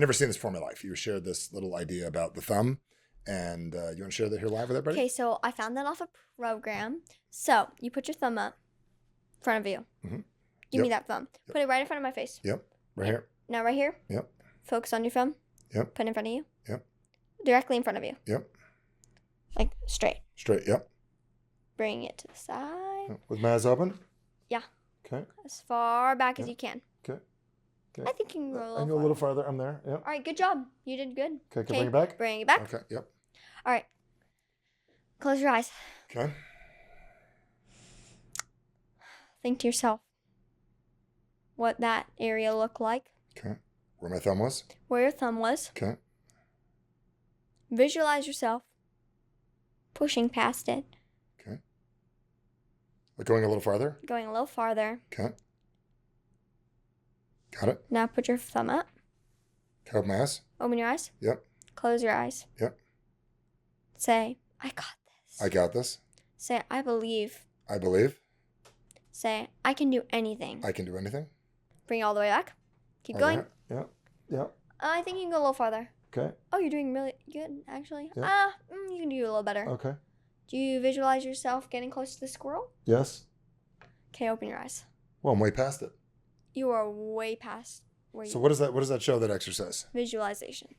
never seen this before in my life. You shared this little idea about the thumb. And you want to share that here live with everybody? Okay, so I found that off a program. So you put your thumb up in front of you. Mm-hmm. Give me that thumb. Yep. Put it right in front of my face. Yep. Right here. Now right here. Yep. Focus on your thumb. Yep. Put it in front of you. Yep. Directly in front of you. Yep. Like straight. Straight, yep. Bring it to the side. With my eyes open? Yeah. Okay. As far back as you can. Okay. I think you can go a little farther. I'm there. Yep. All right, good job. You did good. Okay, can I bring it back? Bring it back. Okay, yep. All right. Close your eyes. Okay. Think to yourself what that area looked like. Okay. Where my thumb was? Where your thumb was. Okay. Visualize yourself pushing past it. Okay. Like going a little farther? Going a little farther. Okay. Got it. Now put your thumb up. Can I open my eyes? Open your eyes. Yep. Close your eyes. Yep. Say, I got this. I got this. Say, I believe. I believe. Say, I can do anything. I can do anything. Bring it all the way back. Keep All going. right. Yeah. Yeah. I think you can go a little farther. Okay. Oh, you're doing really good, actually. Yeah. You can do a little better. Okay. Do you visualize yourself getting close to the squirrel? Yes. Okay, open your eyes. Well, I'm way past it. You are way past where So you what does that show, that exercise? Visualization.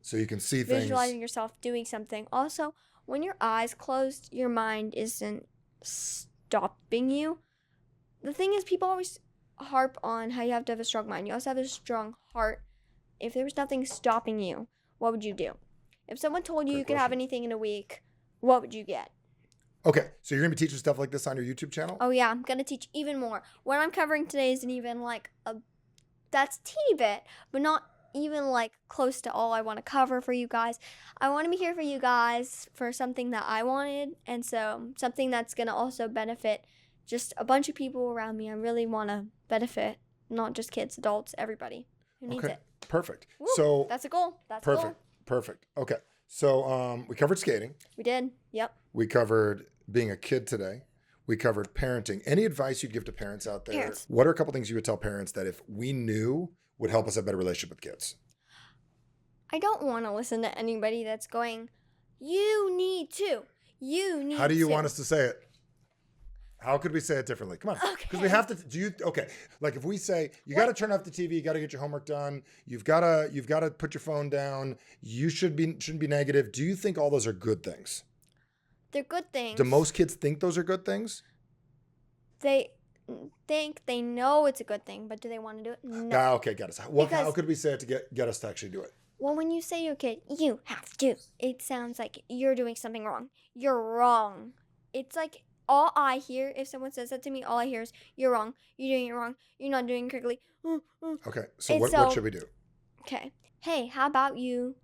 So you can see things. Visualizing yourself doing something. Also, when your eyes closed, your mind isn't stopping you. The thing is, people always harp on how you have to have a strong mind. You also have a strong heart. If there was nothing stopping you, what would you do? If someone told you Great you could have question. anything in a week, what would you get? Okay, so you're gonna be teaching stuff like this on your YouTube channel? Oh yeah, I'm gonna teach even more. What I'm covering today isn't even like that's teeny bit, but not even like close to all I want to cover for you guys. I want to be here for you guys for something that I wanted, and so something that's gonna also benefit just a bunch of people around me. I really want to benefit not just kids, adults, everybody who needs Okay, it. perfect. Woo, So that's a goal. That's a perfect, goal. perfect. Okay, so we covered skating. We did. Yep. We covered being a kid today. We covered parenting. Any advice you'd give to parents out there? Parents. What are a couple things you would tell parents that if we knew would help us have a better relationship with kids? I don't want to listen to anybody that's going, you need to. You need to. How do you want us to say it? How could we say it differently? Come on. Because we Okay. have to okay. Like if we say you got to turn off the TV, you got to get your homework done, you've got to put your phone down, you shouldn't be negative. Do you think all those are good things? They're good things. Do most kids think those are good things? They think they know it's a good thing, but do they want to do it? No. Ah, okay, got us. How Because- could we say it to get us to actually do it? Well, when you say to your kid, you have to, it sounds like you're doing something wrong. You're wrong. It's like all I hear, if someone says that to me, all I hear is, you're wrong. You're doing it wrong. You're not doing it correctly. Okay, so And what so- should we do? Okay. Hey, how about you ...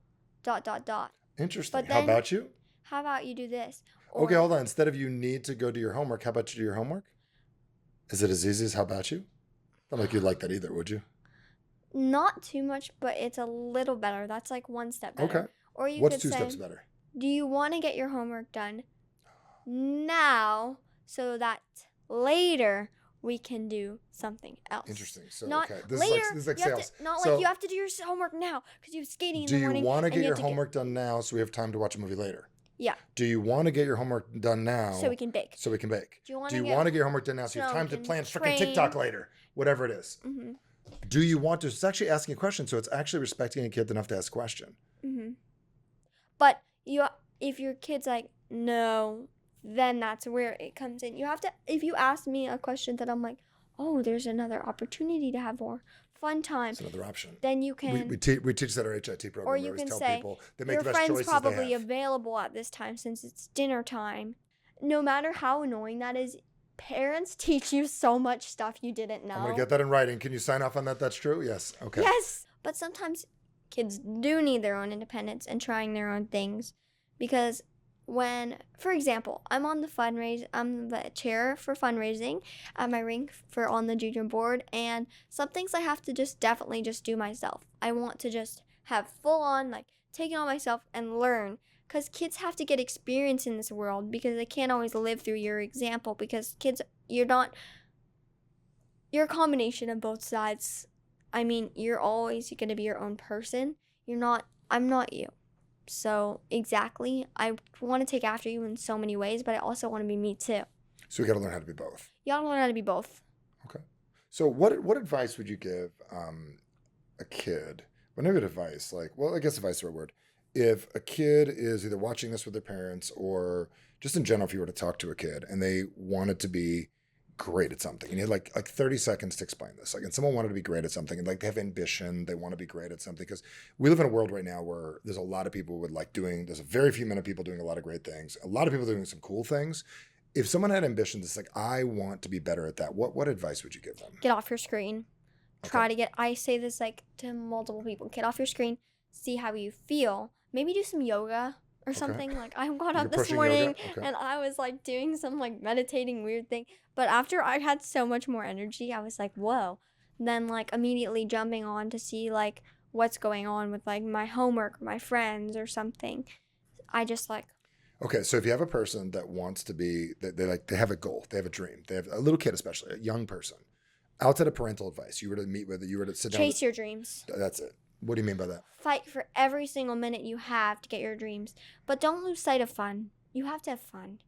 Interesting. But How then- about you? How about you do this? Okay, hold on. Instead of you need to go do your homework, how about you do your homework? Is it as easy as how about you? I don't think you'd like that either, would you? Not too much, but it's a little better. That's like one step better. Okay. Or you What's could two say, steps better? do you want to get your homework done now so that later we can do something else? Interesting. So Not okay, this later. is like you have sales. to, not So- like you have to do your homework now because you have skating in Do the you morning. want to and get you your have to homework done now so we have time to watch a movie later? Yeah, Do you want to get your homework done now so we can bake. so we can bake? Do you want Do to you get... want to get your homework done now so you have so we time to can plan freaking train? TikTok later? Whatever it is. Mm-hmm. Do you want to? It's actually asking a question, so it's actually respecting a kid enough to ask a question. Mm-hmm. But if your kid's like, no, then that's where it comes in. You have to, if you ask me a question that I'm like, oh, there's another opportunity to have more fun time, It's another option. then you can, We teach that at our HIT program. or We you always can tell say, people they make your the best friend's choices probably they have. available at this time since it's dinner time. No matter how annoying that is, parents teach you so much stuff you didn't know. I'm gonna get that in writing. Can you sign off on that? That's true. Yes. Okay. Yes, but sometimes kids do need their own independence and trying their own things, because when, for example, I'm the chair for fundraising at my rink for on the junior board, and some things I have to definitely do myself. I want to just have full on like take it on myself and learn, because kids have to get experience in this world, because they can't always live through your example, because kids, you're a combination of both sides. I mean, you're always going to be your own person. I'm not you. So exactly, I want to take after you in so many ways, but I also want to be me too. So we got to learn how to be both. You gotta learn how to be both. Okay. So what advice would you give a kid? Whenever advice, like, well, I guess advice is the right word. If a kid is either watching this with their parents or just in general, if you were to talk to a kid and they wanted to be great at something, and you had like 30 seconds to explain this, like, and someone wanted to be great at something, and like they have ambition, they want to be great at something, because we live in a world right now where there's a lot of people with there's a very few amount of people doing a lot of great things, a lot of people doing some cool things. If someone had ambitions, it's like, I want to be better at that. What advice would you give them? Get off your screen. I say this like to multiple people. Get off your screen. See how you feel. Maybe do some yoga or something. Like, I got You're up this pushing morning yoga? Okay. and I was like doing some like meditating weird thing. But after I had so much more energy, I was like, whoa. Then like immediately jumping on to see like what's going on with like my homework, my friends or something. I just like, Okay, so if you have a person that wants to be, they have a goal, they have a dream, they have a little kid, especially a young person, outside of parental advice, you were to meet with, you were to sit down. Chase your dreams. That's it. What do you mean by that? Fight for every single minute you have to get your dreams, but don't lose sight of fun. You have to have fun.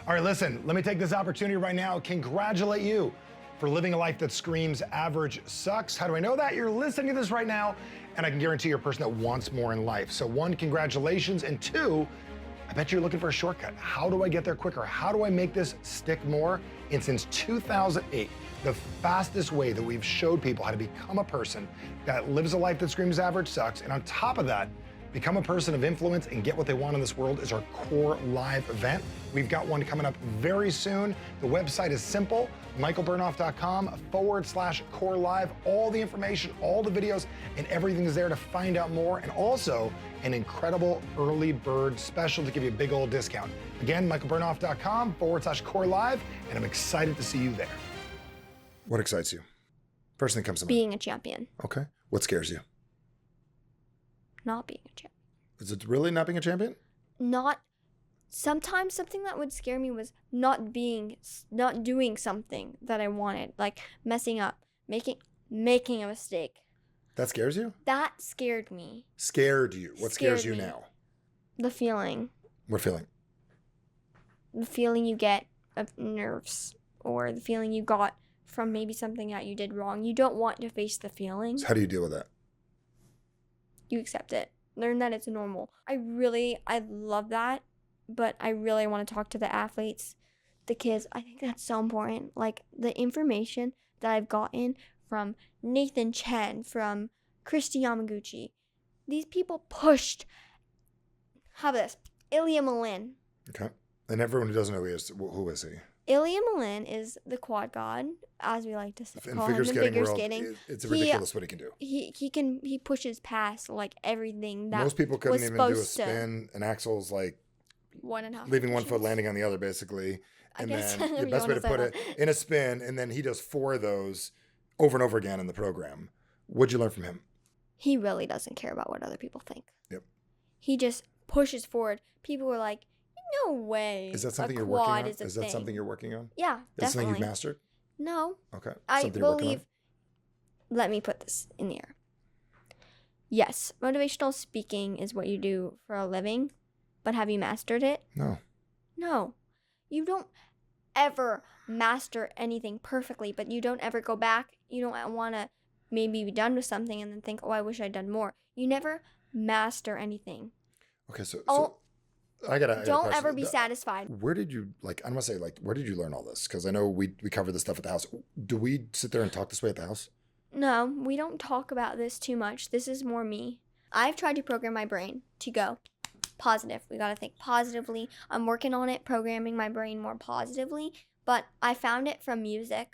All right, listen, let me take this opportunity right now. Congratulate you for living a life that screams average sucks. How do I know that? You're listening to this right now, and I can guarantee you're a person that wants more in life. So one, congratulations, and two, I bet you're looking for a shortcut. How do I get there quicker? How do I make this stick more? And since 2008, the fastest way that we've showed people how to become a person that lives a life that screams average sucks, and on top of that, become a person of influence and get what they want in this world, is our Core Live event. We've got one coming up very soon. The website is simple, michaelbernoff.com/Core Live. All the information, all the videos, and everything is there to find out more. And also an incredible early bird special to give you a big old discount. Again, michaelbernoff.com/Core Live, and I'm excited to see you there. What excites you? First thing comes to mind. Being a champion. Okay. What scares you? Not being a champion. Is it really not being a champion? Sometimes something that would scare me was not doing something that I wanted, like messing up, making a mistake. That scares you? That scared me. Scared you. What scares you me. now? The feeling. What feeling? The feeling you get of nerves, or the feeling you got from maybe something that you did wrong. You don't want to face the feeling. So how do you deal with that? You accept it. Learn that it's normal. I love that, but I really want to talk to the athletes, the kids. I think that's so important. Like the information that I've gotten from Nathan Chen, from Christy Yamaguchi. These people pushed. How about this? Ilya Malin. Okay. And everyone who doesn't know who is he? Ilya Malin is the quad god, as we like to call him in figure skating. It's ridiculous what he can do. He pushes past like everything that most people couldn't was even do a supposed to. spin. An axle's like 1.5 leaving one inches. foot, landing on the other, basically. I And guess then if the you best way wanna to say put it, that. in a spin, and then he does 4 of those over and over again in the program. What'd you learn from him? He really doesn't care about what other people think. Yep. He just pushes forward. People were like, "No way." Is that something a you're quad working on? Is, a Is that thing. something you're working on? Yeah, Is that definitely. something you've mastered? No, Okay. I Something you're working on? believe. Let me put this in the air. Yes, motivational speaking is what you do for a living, but have you mastered it? No. No. You don't ever master anything perfectly, but you don't ever go back. You don't want to maybe be done with something and then think, "Oh, I wish I'd done more." You never master anything. Okay, so Oh, I got a don't question. ever be satisfied. Where did you, like, I don't want to say, like, where did you learn all this? Because I know we cover this stuff at the house. Do we sit there and talk this way at the house? No, we don't talk about this too much. This is more me. I've tried to program my brain to go positive. We got to think positively. I'm working on it, programming my brain more positively, but I found it from music.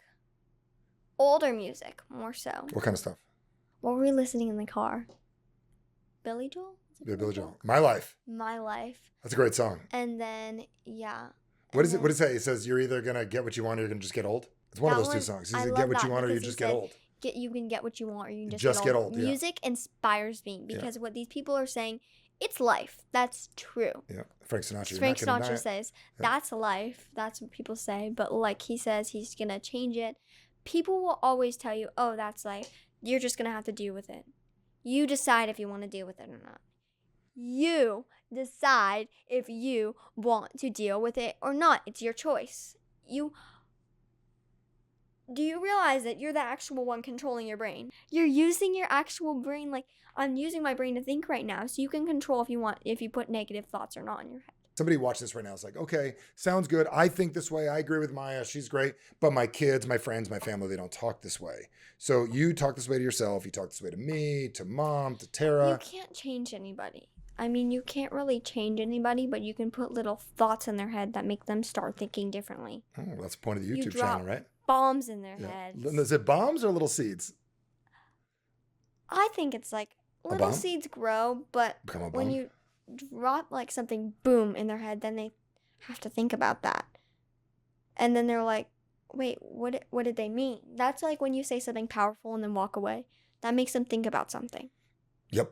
Older music, more so. What kind of stuff? What were we listening in the car? Billy Joel? Is it Yeah, Billy Joel. My Life. My Life. That's a great song. And then, yeah. What is it? What does it say? It says you're either going to get what you want or you're going to just get old. It's one of That those two one, songs. It's I either love get what that you want or you because he just get said, old. You can get what you want or you can Just get old, yeah. Music inspires me because what these people are saying, it's life. That's true. Yeah. Frank Sinatra. Frank you're not gonna Sinatra deny it. says, Yeah. that's life. That's what people say. But like he says, he's going to change it. People will always tell you, "Oh, that's life. You're just going to have to deal with it." You decide if you want to deal with it or not. You decide if you want to deal with it or not. It's your choice. Do you realize that you're the actual one controlling your brain? You're using your actual brain. Like, I'm using my brain to think right now, so you can control if you put negative thoughts or not in your head. Somebody watching this right now is like, okay, sounds good. I think this way. I agree with Maya. She's great. But my kids, my friends, my family, they don't talk this way. So you talk this way to yourself. You talk this way to me, to mom, to Tara. You can't change anybody. I mean, you can't really change anybody, but you can put little thoughts in their head that make them start thinking differently. Oh, that's the point of the You YouTube drop channel, right? bombs in their Yeah. heads. Is it bombs or little seeds? I think it's like little bomb? seeds grow, but Become a when bomb? you drop like something boom in their head, then they have to think about that. And then they're like, wait, what did they mean? That's like when you say something powerful and then walk away. That makes them think about something. Yep.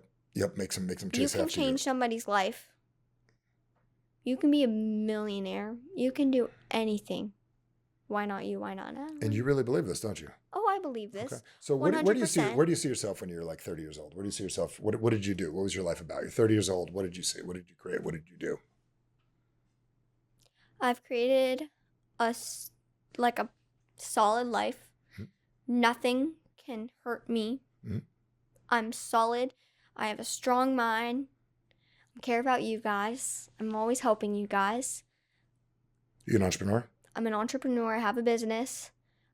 Makes them You chase can after change somebody's life. You can be a millionaire. You can do anything. Why not you? Why not now? And you really believe this, don't you? Oh, I believe this. Okay. So where do you see yourself when you're like 30 years old? Where do you see yourself? What did you do? What was your life about? You're 30 years old. What did you see? What did you create? What did you do? I've created a solid life. Mm-hmm. Nothing can hurt me. Mm-hmm. I'm solid. I have a strong mind. I care about you guys. I'm always helping you guys. You an entrepreneur? I'm an entrepreneur. I have a business.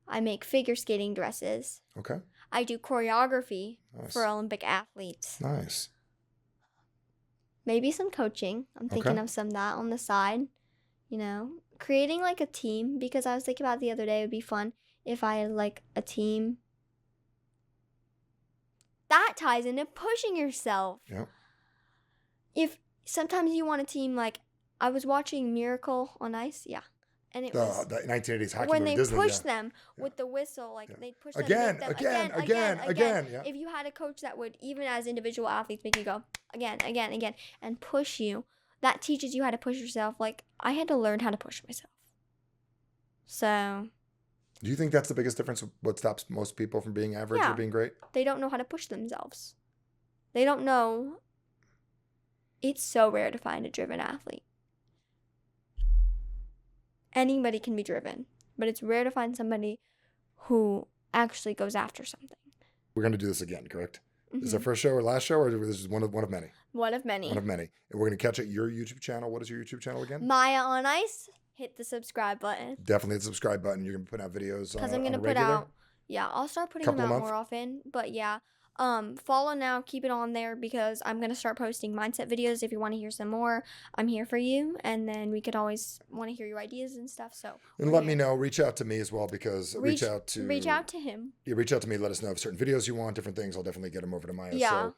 I make figure skating dresses. Okay. I do choreography for Olympic athletes. Nice. Maybe some coaching. I'm thinking of some of that on the side. You know, creating like a team, because I was thinking about it the other day, it would be fun if I had like a team. That ties into pushing yourself. Yeah. If sometimes you want a team, like I was watching Miracle on Ice. Yeah. And it was the 1980s hockey when movie, they Disney, pushed them with the whistle, like they'd push them again. Yeah. If you had a coach that would, even as individual athletes, make you go again, and push you, that teaches you how to push yourself. Like I had to learn how to push myself. So. Do you think that's the biggest difference? What stops most people from being average or being great? They don't know how to push themselves. They don't know. It's so rare to find a driven athlete. Anybody can be driven, but it's rare to find somebody who actually goes after something. We're going to do this again, correct? Mm-hmm. Is this our first show or last show, or this is one of many? One of many. One of many. And we're going to catch at your YouTube channel. What is your YouTube channel again? Maya on Ice. Hit the subscribe button. Definitely hit the subscribe button. You're going to put out videos because I'm going to put out. Yeah, I'll start putting them out more often. But yeah, follow now. Keep it on there because I'm going to start posting mindset videos. If you want to hear some more, I'm here for you. And then we could always want to hear your ideas and stuff. So and let me know. Reach out to me as well because reach out to him. Yeah, reach out to me. Let us know if certain videos you want, different things. I'll definitely get them over to Maya. Yeah.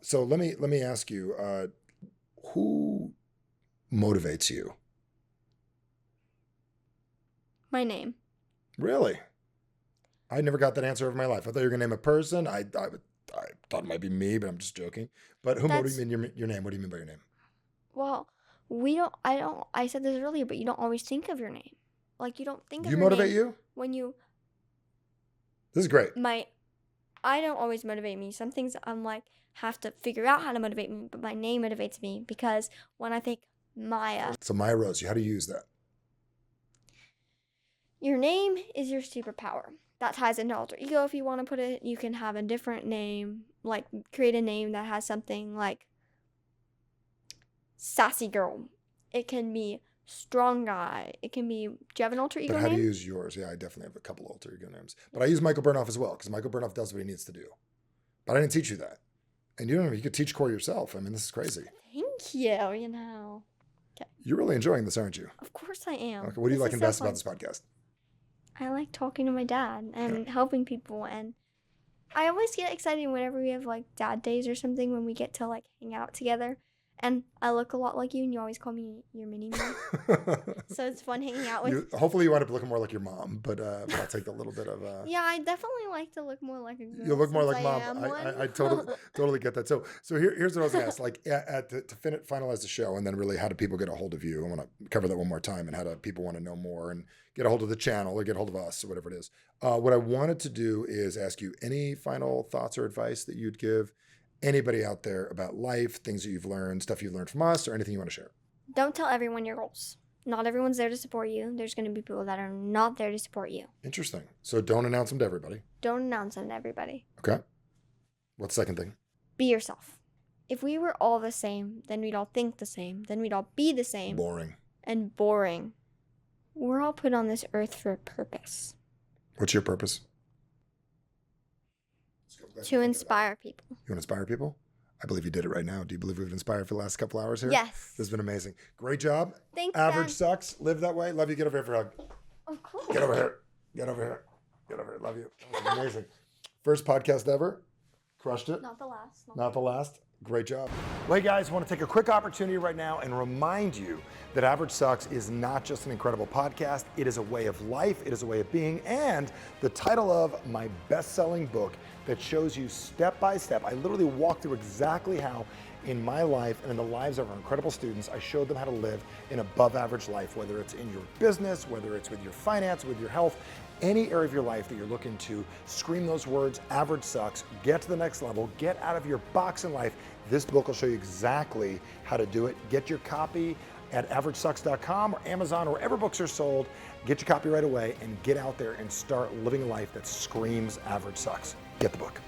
So let me ask you, who motivates you? My name. Really? I never got that answer of my life. I thought you were going to name a person. I thought it might be me, but I'm just joking. But who motivates your name? What do you mean by your name? Well, I said this earlier, but you don't always think of your name. Like you don't think of your name. You motivate you? When you. This is great. I don't always motivate me. Some things I'm like, have to figure out how to motivate me, but my name motivates me because when I think Maya. So Maya Rose, how do you use that? Your name is your superpower. That ties into alter ego. If you want to put it, you can have a different name, like create a name that has something like sassy girl. It can be strong guy. It can be, do you have an alter ego name? But how do you use yours? Yeah, I definitely have a couple alter ego names. But I use Michael Bernoff as well because Michael Bernoff does what he needs to do. But I didn't teach you that. And you could teach core yourself. I mean, this is crazy. Thank you, you know. Okay. You're really enjoying this, aren't you? Of course I am. Okay, what do you like and best about this podcast? I like talking to my dad and helping people, and I always get excited whenever we have like dad days or something when we get to like hang out together. And I look a lot like you, and you always call me your mini-me. So it's fun hanging out with. Hopefully you wind up looking more like your mom, but I'll take a little bit of. Yeah, I definitely like to look more like a girl. You look more like mom. I totally get that. So here's what I was going to ask. Like to finalize the show, and then really how do people get a hold of you? I want to cover that one more time, and how do people want to know more and get a hold of the channel or get a hold of us or whatever it is. What I wanted to do is ask you any final thoughts or advice that you'd give anybody out there about life, things that you've learned, stuff you've learned from us, or anything you want to share. Don't tell everyone your goals. Not everyone's there to support you. There's going to be people that are not there to support you. Interesting. So don't announce them to everybody. Don't announce them to everybody. Okay. What's the second thing? Be yourself. If we were all the same, then we'd all think the same. Then we'd all be the same. Boring. And boring. We're all put on this earth for a purpose. What's your purpose? To inspire people. You want to inspire people? I believe you did it right now. Do you believe we've inspired for the last couple hours here? Yes. This has been amazing. Great job. Thanks, Average Dad. sucks. Live that way. Love you. Get over here for a hug. Of course. Get over here. Get over here. Get over here. Love you. That was amazing. First podcast ever. Crushed it. Not the last. Not the last. Great job. Well, hey guys, I want to take a quick opportunity right now and remind you that Average Sucks is not just an incredible podcast. It is a way of life. It is a way of being, and the title of my best-selling book that shows you step by step. I literally walk through exactly how in my life and in the lives of our incredible students. I showed them how to live an above average life, whether it's in your business, whether it's with your finance, with your health, any area of your life that you're looking to scream those words, average sucks, get to the next level, get out of your box in life. This book will show you exactly how to do it. Get your copy at averagesucks.com or Amazon or wherever books are sold. Get your copy right away and get out there and start living a life that screams average sucks. Get the book.